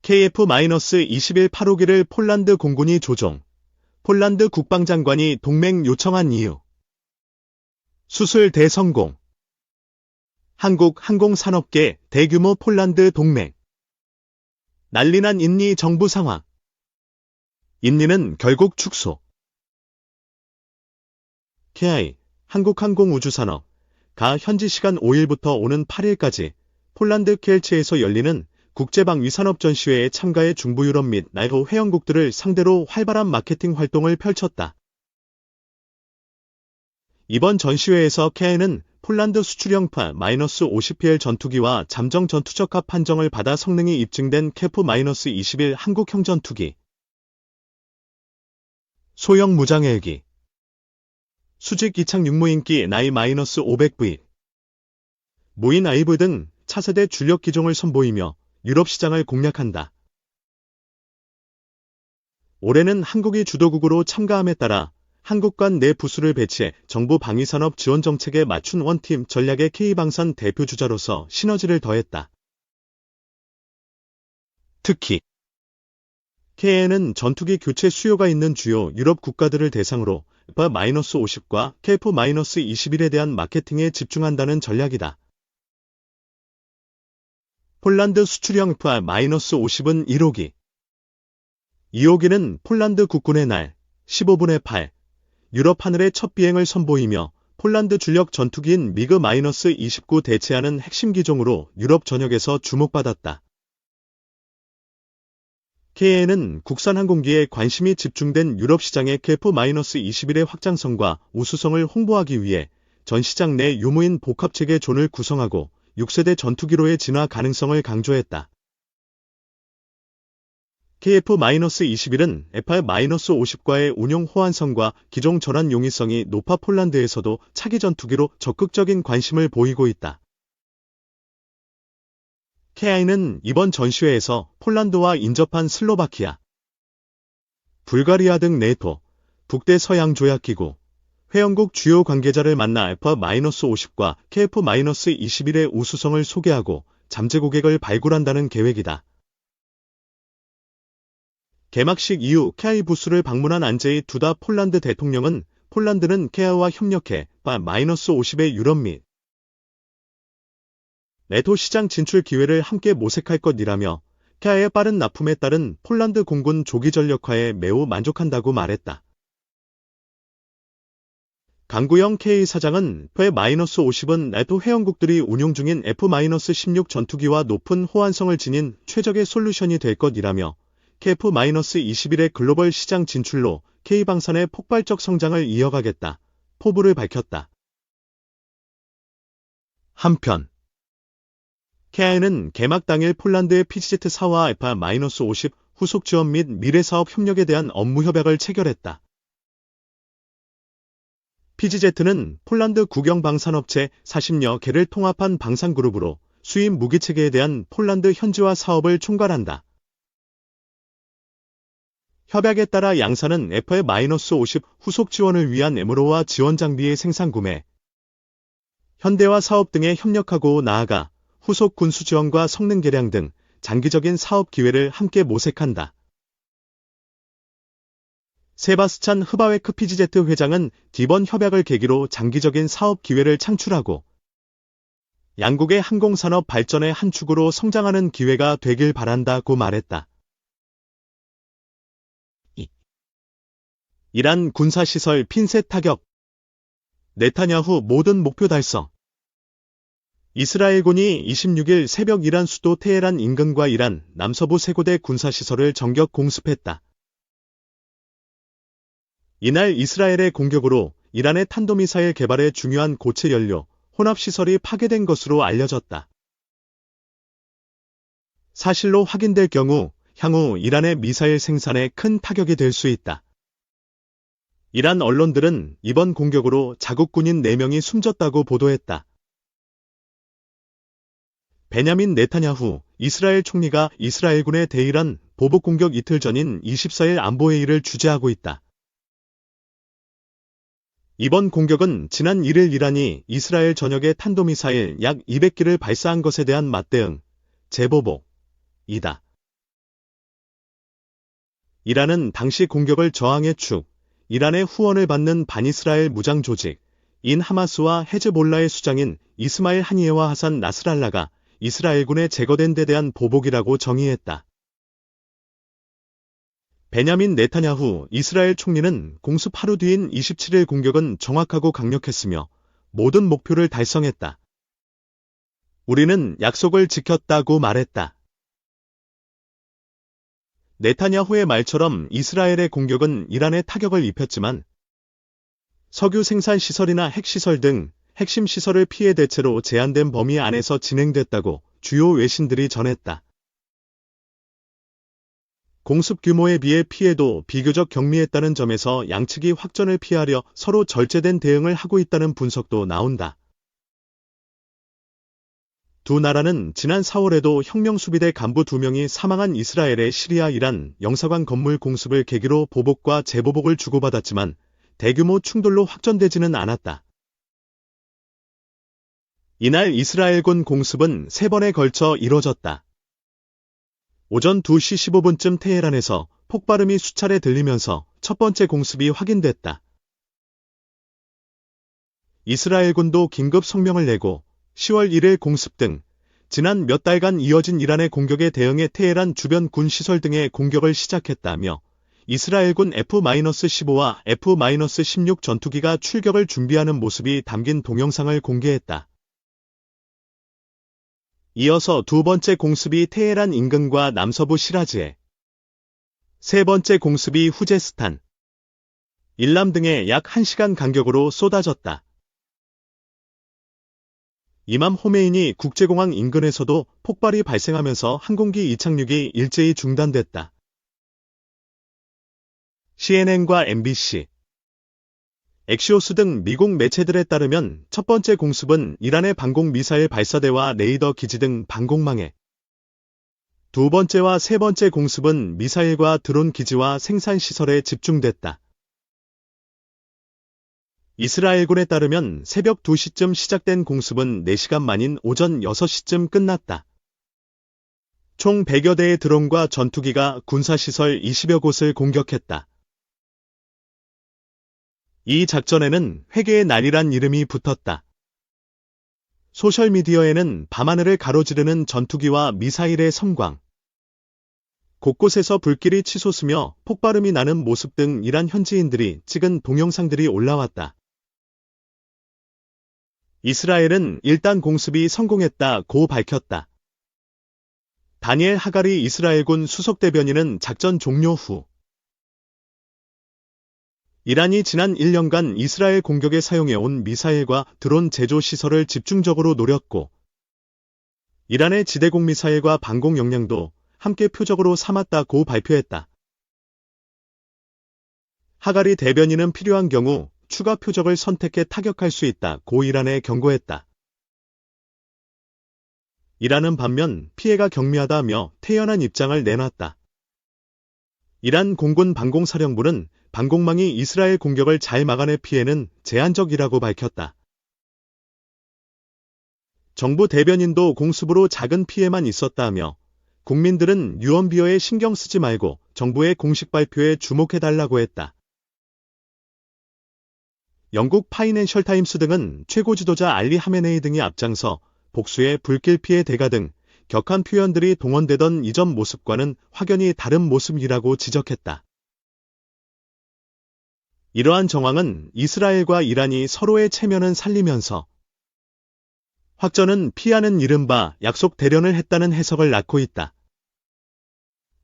KF-21 8호기를 폴란드 공군이 조종. 폴란드 국방장관이 동맹 요청한 이유. 수술 대성공. 한국 항공산업계 대규모 폴란드 동맹. 난리난 인니 정부 상황. 인니는 결국 축소. KI, 한국항공우주산업, 가 현지 시간 5일부터 오는 8일까지 폴란드 켈체에서 열리는 국제방위산업전시회에 참가해 중부 유럽 및 나토 회원국들을 상대로 활발한 마케팅 활동을 펼쳤다. 이번 전시회에서 KI는 폴란드 수출형 파-50PL 전투기와 잠정 전투적합 판정을 받아 성능이 입증된 KF-21 한국형 전투기, 소형 무장 헬기, 수직 이착 육무인기 나이-500V, 무인 아이브 등 차세대 주력 기종을 선보이며 유럽 시장을 공략한다. 올해는 한국이 주도국으로 참가함에 따라 한국 간 내 부수를 배치해 정부 방위산업 지원 정책에 맞춘 원팀 전략의 K방산 대표 주자로서 시너지를 더했다. 특히 KI는 전투기 교체 수요가 있는 주요 유럽 국가들을 대상으로 파-50과 KF-21에 대한 마케팅에 집중한다는 전략이다. 폴란드 수출형 파-50은 1호기. 2호기는 폴란드 국군의 날 15분의 8 유럽 하늘의 첫 비행을 선보이며 폴란드 주력 전투기인 미그-29 대체하는 핵심 기종으로 유럽 전역에서 주목받았다. KI는 국산 항공기에 관심이 집중된 유럽 시장의 KF-21의 확장성과 우수성을 홍보하기 위해 전 시장 내 유무인 복합체계 존을 구성하고 6세대 전투기로의 진화 가능성을 강조했다. KF-21은 F-50과의 운용 호환성과 기종 전환 용이성이 높아 폴란드에서도 차기 전투기로 적극적인 관심을 보이고 있다. KI는 이번 전시회에서 폴란드와 인접한 슬로바키아, 불가리아 등 네토, 북대서양조약기구, 회원국 주요 관계자를 만나 F-50과 KF-21의 우수성을 소개하고 잠재 고객을 발굴한다는 계획이다. 개막식 이후 KI 부스를 방문한 안제이 두다 폴란드 대통령은 폴란드는 KI와 협력해 F-50의 유럽 및 네토 시장 진출 기회를 함께 모색할 것이라며 KI의 빠른 납품에 따른 폴란드 공군 조기 전력화에 매우 만족한다고 말했다. 강구영 KI 사장은 F-50은 네토 회원국들이 운용 중인 F-16 전투기와 높은 호환성을 지닌 최적의 솔루션이 될 것이라며 KF-21의 글로벌 시장 진출로 K방산의 폭발적 성장을 이어가겠다 포부를 밝혔다. 한편 KI는 개막 당일 폴란드의 PGZ-4와 F-50 후속 지원 및 미래사업 협력에 대한 업무 협약을 체결했다. PGZ는 폴란드 국영방산업체 40여 개를 통합한 방산그룹으로 수입 무기체계에 대한 폴란드 현지화 사업을 총괄한다. 협약에 따라 양사는 F-50 후속 지원을 위한 MRO와 지원 장비의 생산 구매, 현대화 사업 등에 협력하고 나아가 후속 군수 지원과 성능 개량 등 장기적인 사업 기회를 함께 모색한다. 세바스찬 흐바웨크 PGZ 회장은 이번 협약을 계기로 장기적인 사업 기회를 창출하고 양국의 항공산업 발전의 한 축으로 성장하는 기회가 되길 바란다고 말했다. 이란 군사시설 핀셋 타격. 네타냐후 모든 목표 달성. 이스라엘군이 26일 새벽 이란 수도 테헤란 인근과 이란 남서부 세 곳의 군사시설을 전격 공습했다. 이날 이스라엘의 공격으로 이란의 탄도미사일 개발에 중요한 고체 연료, 혼합시설이 파괴된 것으로 알려졌다. 사실로 확인될 경우 향후 이란의 미사일 생산에 큰 타격이 될 수 있다. 이란 언론들은 이번 공격으로 자국 군인 4명이 숨졌다고 보도했다. 베냐민 네타냐후 이스라엘 총리가 이스라엘군의 대이란 보복 공격 이틀 전인 24일 안보회의를 주재하고 있다. 이번 공격은 지난 1일 이란이 이스라엘 전역에 탄도미사일 약 200기를 발사한 것에 대한 맞대응, 재보복이다. 이란은 당시 공격을 저항의 축, 이란의 후원을 받는 반이스라엘 무장 조직, 인 하마스와 헤즈볼라의 수장인 이스마일 하니예와 하산 나스랄라가 이스라엘군에 제거된 데 대한 보복이라고 정의했다. 베냐민 네타냐후 이스라엘 총리는 공습 하루 뒤인 27일 공격은 정확하고 강력했으며 모든 목표를 달성했다. 우리는 약속을 지켰다고 말했다. 네타냐후의 말처럼 이스라엘의 공격은 이란에 타격을 입혔지만 석유 생산 시설이나 핵시설 등 핵심 시설을 피해 대체로 제한된 범위 안에서 진행됐다고 주요 외신들이 전했다. 공습 규모에 비해 피해도 비교적 경미했다는 점에서 양측이 확전을 피하려 서로 절제된 대응을 하고 있다는 분석도 나온다. 두 나라는 지난 4월에도 혁명수비대 간부 2명이 사망한 이스라엘의 시리아 이란 영사관 건물 공습을 계기로 보복과 재보복을 주고받았지만 대규모 충돌로 확전되지는 않았다. 이날 이스라엘군 공습은 3번에 걸쳐 이뤄졌다. 오전 2시 15분쯤 테헤란에서 폭발음이 수차례 들리면서 첫 번째 공습이 확인됐다. 이스라엘군도 긴급 성명을 내고 10월 1일 공습 등 지난 몇 달간 이어진 이란의 공격에 대응해 테헤란 주변 군 시설 등의 공격을 시작했다며 이스라엘군 F-15와 F-16 전투기가 출격을 준비하는 모습이 담긴 동영상을 공개했다. 이어서 두 번째 공습이 테헤란 인근과 남서부 시라즈에, 세 번째 공습이 후제스탄, 일람 등에 약 1시간 간격으로 쏟아졌다. 이맘 호메이니 국제공항 인근에서도 폭발이 발생하면서 항공기 이착륙이 일제히 중단됐다. CNN과 MBC, 엑시오스 등 미국 매체들에 따르면 첫 번째 공습은 이란의 방공미사일 발사대와 레이더 기지 등 방공망에, 두 번째와 세 번째 공습은 미사일과 드론 기지와 생산시설에 집중됐다. 이스라엘군에 따르면 새벽 2시쯤 시작된 공습은 4시간 만인 오전 6시쯤 끝났다. 총 100여 대의 드론과 전투기가 군사시설 20여 곳을 공격했다. 이 작전에는 회개의 날이란 이름이 붙었다. 소셜미디어에는 밤하늘을 가로지르는 전투기와 미사일의 섬광, 곳곳에서 불길이 치솟으며 폭발음이 나는 모습 등 이란 현지인들이 찍은 동영상들이 올라왔다. 이스라엘은 일단 공습이 성공했다고 밝혔다. 다니엘 하가리 이스라엘군 수석대변인은 작전 종료 후 이란이 지난 1년간 이스라엘 공격에 사용해온 미사일과 드론 제조 시설을 집중적으로 노렸고 이란의 지대공 미사일과 방공 역량도 함께 표적으로 삼았다고 발표했다. 하가리 대변인은 필요한 경우 추가 표적을 선택해 타격할 수 있다고 이란에 경고했다. 이란은 반면 피해가 경미하다며 태연한 입장을 내놨다. 이란 공군 방공사령부는 방공망이 이스라엘 공격을 잘 막아내 피해는 제한적이라고 밝혔다. 정부 대변인도 공습으로 작은 피해만 있었다며 국민들은 유언비어에 신경 쓰지 말고 정부의 공식 발표에 주목해달라고 했다. 영국 파이낸셜 타임스 등은 최고 지도자 알리 하메네이 등이 앞장서 복수의 불길 피해 대가 등 격한 표현들이 동원되던 이전 모습과는 확연히 다른 모습이라고 지적했다. 이러한 정황은 이스라엘과 이란이 서로의 체면은 살리면서 확전은 피하는 이른바 약속 대련을 했다는 해석을 낳고 있다.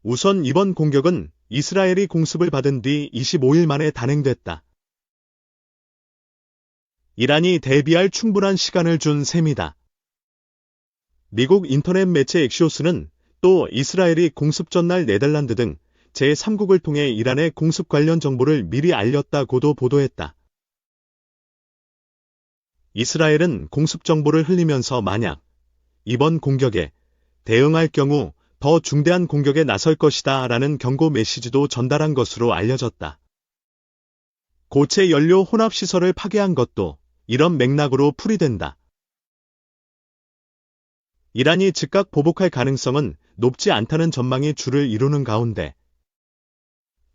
우선 이번 공격은 이스라엘이 공습을 받은 뒤 25일 만에 단행됐다. 이란이 대비할 충분한 시간을 준 셈이다. 미국 인터넷 매체 엑시오스는 또 이스라엘이 공습 전날 네덜란드 등 제3국을 통해 이란의 공습 관련 정보를 미리 알렸다고도 보도했다. 이스라엘은 공습 정보를 흘리면서 만약 이번 공격에 대응할 경우 더 중대한 공격에 나설 것이다 라는 경고 메시지도 전달한 것으로 알려졌다. 고체 연료 혼합시설을 파괴한 것도 이런 맥락으로 풀이된다. 이란이 즉각 보복할 가능성은 높지 않다는 전망이 주를 이루는 가운데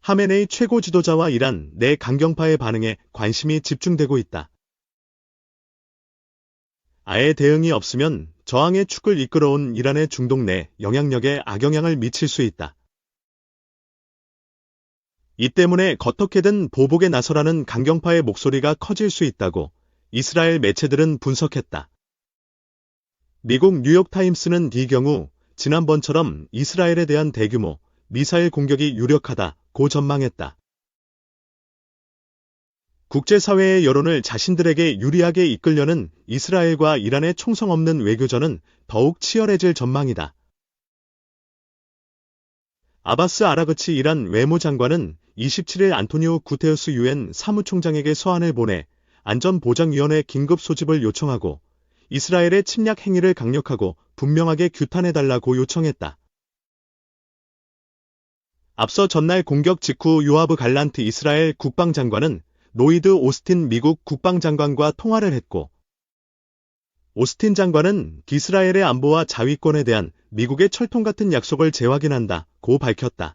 하메네이 최고 지도자와 이란 내 강경파의 반응에 관심이 집중되고 있다. 아예 대응이 없으면 저항의 축을 이끌어온 이란의 중동 내 영향력에 악영향을 미칠 수 있다. 이 때문에 어떻게든 보복에 나서라는 강경파의 목소리가 커질 수 있다고 이스라엘 매체들은 분석했다. 미국 뉴욕타임스는 이 경우 지난번처럼 이스라엘에 대한 대규모 미사일 공격이 유력하다고 전망했다. 국제사회의 여론을 자신들에게 유리하게 이끌려는 이스라엘과 이란의 총성 없는 외교전은 더욱 치열해질 전망이다. 아바스 아라그치 이란 외무장관은 27일 안토니오 구테우스 유엔 사무총장에게 서한을 보내 안전보장위원회 긴급 소집을 요청하고 이스라엘의 침략 행위를 강력하고 분명하게 규탄해달라고 요청했다. 앞서 전날 공격 직후 요아브 갈란트 이스라엘 국방장관은 로이드 오스틴 미국 국방장관과 통화를 했고, 오스틴 장관은 이스라엘의 안보와 자위권에 대한 미국의 철통 같은 약속을 재확인한다고 밝혔다.